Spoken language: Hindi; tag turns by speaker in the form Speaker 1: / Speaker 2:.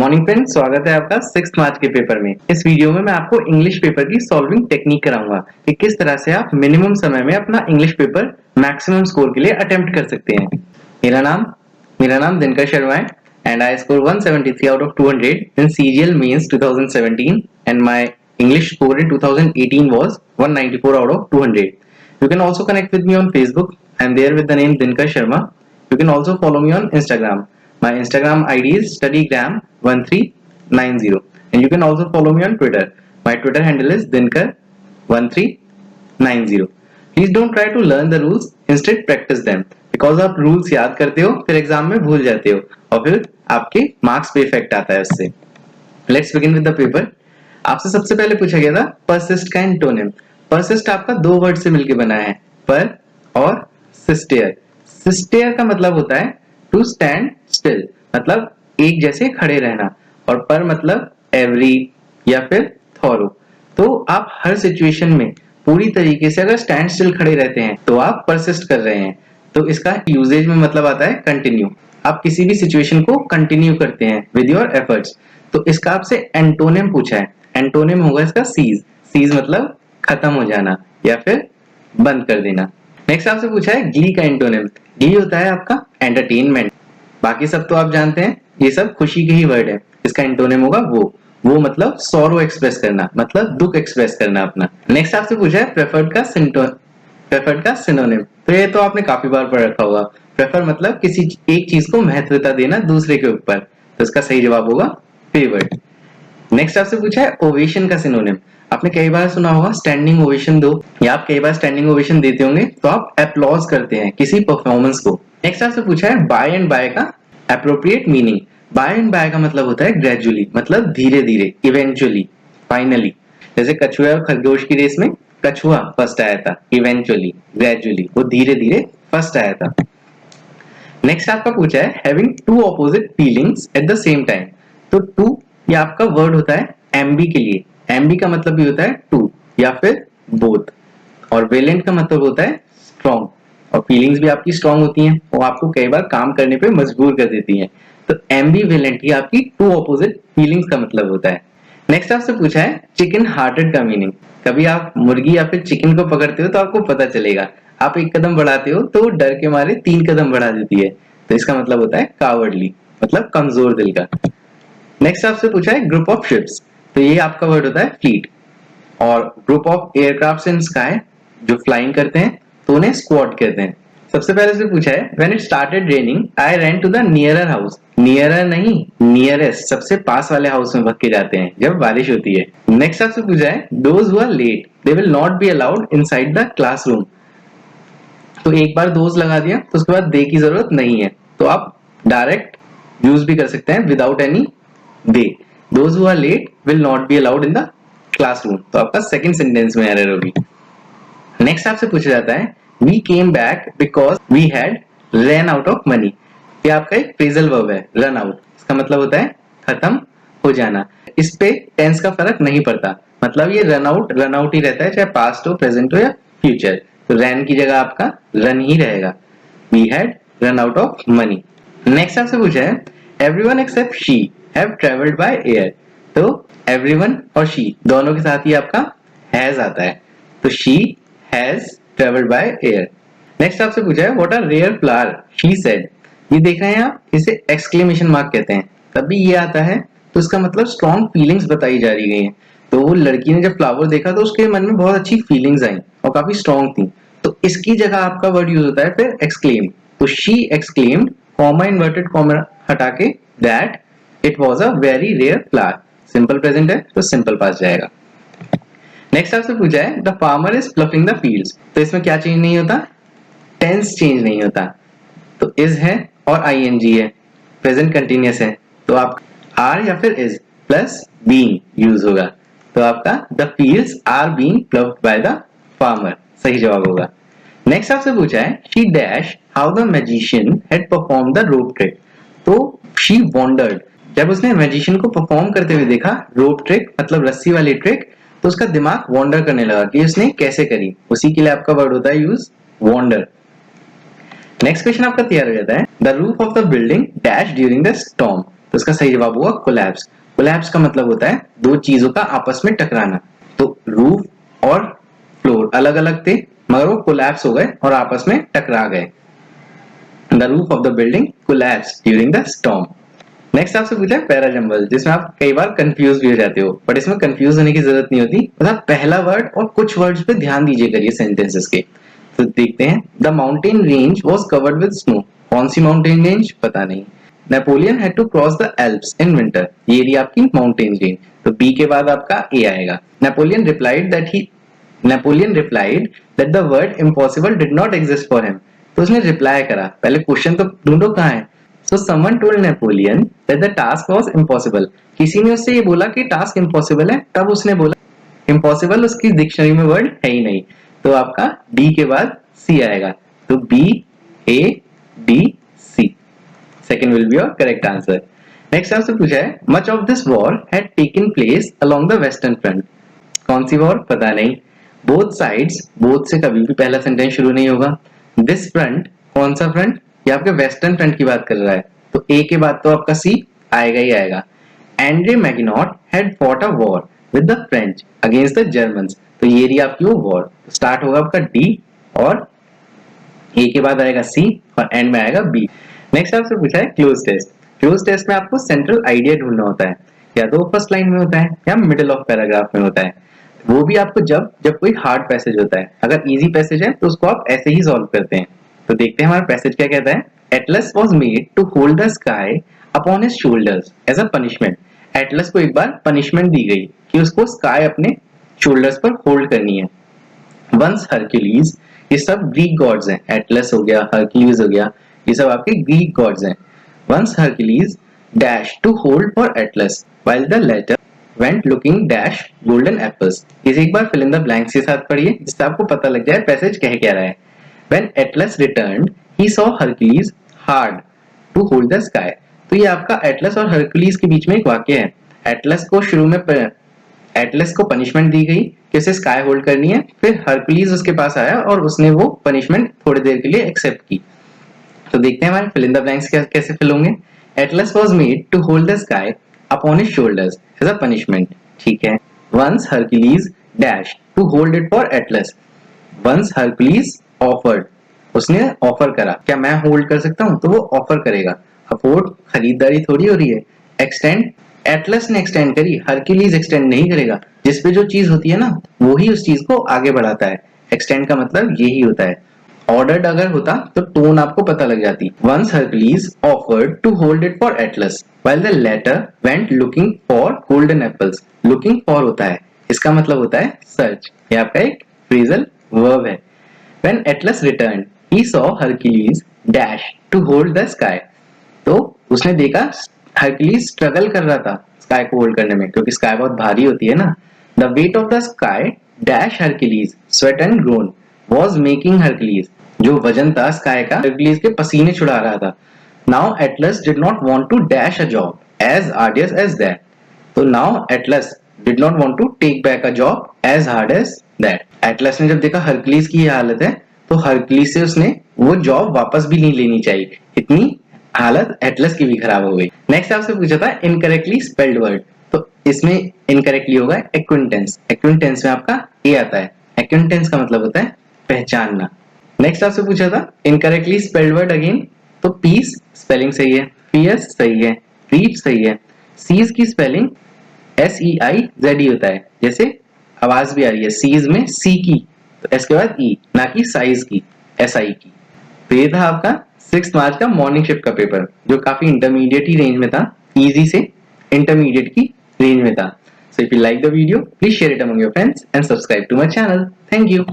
Speaker 1: मॉर्निंग फ्रेंड्स, स्वागत है आपका 6th मार्च के पेपर में। इस वीडियो में मैं आपको इंग्लिश पेपर की सॉल्विंग टेक्निक कराऊंगा कि किस तरह से आप मिनिमम समय में अपना इंग्लिश पेपर मैक्सिमम स्कोर के लिए अटेम्प्ट कर सकते हैं। मेरा नाम दिनकर शर्मा है and I score 173 out of 200 in CGL Mains 2017 and my English score in 2018 was 194 out of 200. You can also connect with me on Facebook. I am there with the name Dinkar Sharma. You can also follow me on Instagram. My Instagram ID is studygram1390 and you can also follow me on Twitter. My Twitter handle is dinkar1390. Please don't try to learn the rules, instead practice them. Because आप रूल्स याद करते हो फिर एग्जाम में भूल जाते हो और फिर आपके मार्क्स पे इफेक्ट आता है उससे। Let's begin with the paper. आपसे सबसे पहले पूछा गया था परसिस्ट का एंटोनिम। परसिस्ट आपका दो वर्ड से मिलकर बना है, पर और सिस्टेयर। सिस्टेयर का मतलब होता है टू स्टैंड स्टिल, मतलब एक जैसे खड़े रहना, और पर मतलब एवरी या फिर थॉरो। तो आप हर सिचुएशन में पूरी तरीके से अगर स्टैंड स्टिल खड़े रहते हैं तो आप परसिस्ट कर रहे हैं। तो इसका यूजेज में मतलब आता है कंटिन्यू। आप किसी भी सिचुएशन को कंटिन्यू करते हैं विद योर एफर्ट्स। तो इसका आपसे एंटोनिम पूछा है, एंटोनिम होगा इसका सीज। सीज मतलब खत्म हो जाना या फिर बंद कर देना। नेक्स्ट आपसे पूछा है ग्ली का एंटोनिम। ग्ली होता है आपका एंटरटेनमेंट। बाकी सब तो आप जानते हैं, ये सब खुशी के ही वर्ड है। इसका एंटोनिम होगा वो मतलब सॉरो एक्सप्रेस करना, मतलब दुख एक्सप्रेस करना अपना। नेक्स्ट आपसे पूछा है प्रेफर्ड का सिनोनिम। तो ये तो आपने काफी बार पढ़ रखा होगा। प्रेफर मतलब किसी एक चीज को महत्वता देना दूसरे के ऊपर, तो इसका सही जवाब होगा फेवर्ड। नेक्स्ट आपसे पूछा है ओवेशन का सिनोनिम। आपने कई बार सुना होगा स्टैंडिंग ओवेशन दो, या आप कई बार स्टैंडिंग ओवेशन देते होंगे तो आप अप्लॉज करते हैं किसी परफॉर्मेंस को। नेक्स्ट आपसे पूछा है बाय एंड बाय का appropriate meaning. By and by का मतलब होता है ग्रेजुअली, मतलब धीरे धीरे, इवेंचुअली, फाइनली। जैसे कछुआ और खरगोश की रेस में कछुआ फर्स्ट आया था, इवेंचुअली, ग्रेजुअली, वो धीरे धीरे फर्स्ट आया था। नेक्स्ट आपका पूछा है having two opposite feelings at the same time. तो टू ये आपका वर्ड होता है एमबी के लिए। एमबी का मतलब भी होता है टू या फिर बोथ, और वेलेंट का मतलब होता है स्ट्रॉन्ग। और फीलिंग्स भी आपकी स्ट्रॉन्ग होती हैं, वो आपको कई बार काम करने पे मजबूर कर देती हैं। तो एमबी वेलेंट ही आपकी टू ऑपोजिट फीलिंग्स का मतलब होता है। नेक्स्ट आपसे पूछा है चिकन हार्टेड का मीनिंग। कभी आप मुर्गी या फिर चिकन को पकड़ते हो तो आपको पता चलेगा, आप एक कदम बढ़ाते हो तो डर के मारे 3 कदम बढ़ा देती है। तो इसका मतलब होता है कावर्डली, मतलब कमजोर दिल का। नेक्स्ट आपसे पूछा है ग्रुप ऑफ शिप्स। तो ये आपका वर्ड होता है फ्लीट। और group of aircraft in sky जो फ्लाइंग करते हैं तो उन्हें स्क्वाड कहते हैं। सबसे पहले से पूछा है when it started raining I ran to the nearer house. Nearer नहीं, नियरेस्ट, सबसे पास वाले हाउस में भाग के जाते हैं जब बारिश होती है। नेक्स्ट आपसे पूछा है those who are late they will not be allowed inside the classroom. तो एक बार दोज लगा दिया तो उसके बाद दे की जरूरत नहीं है, तो आप डायरेक्ट यूज भी कर सकते हैं without any they. Those who are late will not be allowed in the classroom, तो आपका सेकंड सेंटेंस में एरर होगी। नेक्स्ट आपसे पूछा जाता है we came back because we had run out of money. ये आपका एक फ्रेजल वर्ब है, रन आउट। इसका मतलब होता है खत्म हो जाना। इस पे टेंस का फर्क नहीं पड़ता, मतलब ये रन आउट ही रहता है, चाहे पास्ट हो, प्रेजेंट हो या फ्यूचर। तो रैन की जगह आपका रन ही रहेगा। We had run out of money. Next आपसे पूछा है everyone except she have travelled by air. तो एवरीवन और शी दोनों के साथ ही आपका हैज आता है, तो she has travelled by air. Next आपसे पूछा है what are rare flower she said. ये देख रहे हैं आप, इसे एक्सक्लेमेशन मार्क कहते हैं। तब भी ये आता है तो इसका मतलब स्ट्रॉन्ग फीलिंग्स बताई जा रही गई हैं। तो वो लड़की ने जब फ्लावर देखा तो उसके मन में बहुत अच्छी फीलिंग्स आई और काफी स्ट्रॉन्ग थी। तो इसकी जगह आपका वर्ड यूज होता है फिर एक्सक्लेम। तो she exclaimed, comma inverted comma हटा के, that it was a very rare flower. Simple present है तो सिंपल पास जाएगा। नेक्स्ट आपसे पूछा है the farmer is ploughing the fields. तो इसमें क्या चेंज नहीं होता, टेंस चेंज नहीं होता। तो इज है और आईएनजी है, प्रेजेंट कंटिन्यूअस है, तो आप आर या फिर इज प्लस बीइंग यूज होगा। तो आपका the fields are being ploughed by the farmer सही जवाब होगा। नेक्स्ट आपसे पूछा है she dash how the magician had perform the rope trick. तो शी वॉन्डर्ड, जब उसने मैजिशियन को परफॉर्म करते हुए देखा रोप ट्रिक मतलब रस्सी वाली ट्रिक, तो उसका दिमाग वॉन्डर करने लगा कि उसने कैसे करी। उसी के लिए आपका वर्ड होता है यूज वॉन्डर। नेक्स्ट क्वेश्चन आपका तैयार हो जाता है the roof of the building dash during the storm. तो इसका सही जवाब होगा कोलैप्स। कोलैप्स का मतलब होता है दो चीजों का आपस में टकराना। तो रूफ और फ्लोर अलग अलग थे मगर वो कोलैप्स हो गए और आपस में टकरा गए। The roof of the building collapsed during the storm. Next आपसे पूछा है पैराजंबल, जिसमें आप कई बार कंफ्यूज भी हो जाते हो, बट इसमें कंफ्यूज होने की जरूरत नहीं होती। मतलब पहला वर्ड और कुछ वर्ड्स पे ध्यान दीजिए करिए सेंटेंसेस के। तो देखते हैं, the mountain range was covered with snow. कौन सी माउंटेन रेंज पता नहीं। Napoleon had to cross the Alps in winter. ये रही आपकी माउंटेन रेंज। तो बी के बाद आपका ए आएगा। Napoleon replied that the word impossible did not exist for him. तो उसने रिप्लाई करा, पहले क्वेश्चन तो ढूंढो कहाँ है। So someone told Napoleon that the task was impossible. किसी ने उससे ये बोला कि टास्क इम्पॉसिबल है, तब उसने बोला इम्पॉसिबल उसकी डिक्शनरी में वर्ड है ही नहीं। तो आपका डी के बाद सी आएगा। तो B A D C, second will be your correct answer. Next आपसे पूछा है, much of this war had taken place along the western front. कौन सी वॉर पता नहीं। बोथ साइड्स, बोथ से कभी भी पहला सेंटेंस शुरू नहीं होगा। दिस फ्रंट, कौन सा फ्रंट, ये आपके वेस्टर्न फ्रंट की बात कर रहा है। तो ए के बाद तो आपका सी आएगा ही आएगा। Andre Maginot had fought a war with the French against the Germans. तो ये रही आपकी वो वॉर। स्टार्ट होगा आपका डी और ए के बाद आएगा सी और एंड में आएगा बी। नेक्स्ट आपसे पूछा है क्लोज टेस्ट। क्लोज टेस्ट में आपको सेंट्रल आइडिया ढूंढना होता है, या तो फर्स्ट लाइन में होता है या मिडिल ऑफ पैराग्राफ में होता है। वो भी आपको जब कोई हार्ड पैसेज होता है। अगर इजी पैसेज है तो उसको आप ऐसे ही सॉल्व करते हैं। तो देखते हैं हमारा पैसेज क्या कहता है। Atlas was made to hold the sky upon his shoulders as a punishment. Atlas को एक बार पनिशमेंट दी गई कि उसको स्काई अपने शोल्डर्स पर होल्ड करनी है। वंस हरक्यूलीज, ये सब ग्रीक गॉड्स हैं। एटलस हो गया, हरक्यूलीज हो गया, ये सब आपके ग्रीक गॉड्स हैं। Once Hercules dash to hold for Atlas while the latter went looking dash golden apples. इसे एक बार फिल इन द ब्लैंक्स के साथ पढ़िए जिससे आपको पता लग जाए पैसेज कह क्या रहा है। When Atlas returned, he saw Hercules hard to hold the sky. तो ये आपका एटलस और हरक्यूलीज के बीच में एक वाक्य है। एटलस को शुरू में एटलस को पनिशमेंट दी गई कि उसे स्काई होल्ड करनी है, फिर हरक्यूलीज उसके पास आया और उसने वो पनिशमेंट थोड़ी देर के लिए एक्सेप्ट की। तो देखते हैं हमारे फिल इन द ब्लैंक्स कैसे फिल होंगे। Atlas was made to hold the sky upon his shoulders as a punishment. ठीक है। Once Hercules dash to hold it for Atlas. Once Hercules offered, उसने ऑफर करा, क्या मैं होल्ड कर सकता हूं, तो वो ऑफर करेगा। अफोर्ड खरीदारी थोड़ी हो रही है। एक्सटेंड, एटलस ने एक्सटेंड करी, हरक्यूलीज एक्सटेंड नहीं करेगा। जिस पे जो चीज होती है ना वो ही उस चीज को आगे बढ़ाता है। एक्सटेंड का मतलब यही होता है। ऑर्डर्ड अगर होता तो टोन आपको पता लग जाती। Once Hercules offered to hold it for Atlas while the latter went looking for golden apples. Looking for होता है, इसका मतलब होता है सर्च। ये आपका एक फ्रेजल वर्ब है। When Atlas returned, he saw Hercules dash to hold the sky. तो उसने देखा हरक्यूलीज स्ट्रगल कर रहा था स्काई को होल्ड करने में, क्योंकि स्काई बहुत भारी होती है ना। The weight of the sky dash Hercules sweat and groan was making Hercules. जो वजन था स्काई का हरक्यूलीज के पसीने छुड़ा रहा था। Now Atlas did not want to dash a job as arduous as that. तो now Atlas did not want to take back a job as hard as that. Atlas ने जब देखा हरक्यूलीज की ये हालत है तो हरक्यूलीज से उसने वो जॉब वापस भी नहीं लेनी चाहिए। इतनी हालत एटलस की भी खराब हो गई। नेक्स्ट आपसे पूछा था इनकरेक्टली स्पेल्ड वर्ड। तो इसमें इनकरेक्टली होगा एक्विंटेंस। एक्विंटेंस में आपका ए आता है। एक्विंटेंस का मतलब होता है पहचानना। नेक्स्ट आपसे पूछा था इनकरेक्टली स्पेल्ड वर्ड अगेन। तो पीस स्पेलिंग सही है, फियर्स सही है, रीफ सही है। सीज की स्पेलिंग SEIZE होता है, जैसे आवाज भी आ रही है सीज में सी की, तो एस के बाद ई, ना कि साइज की SI की। तो ये था आपका 6 मार्च का मॉर्निंग शिफ्ट का पेपर, जो काफी इंटरमीडिएट ही रेंज में था, इजी से इंटरमीडिएट की रेंज में था। So if you like the video please share it among your friends and subscribe to my channel. Thank you.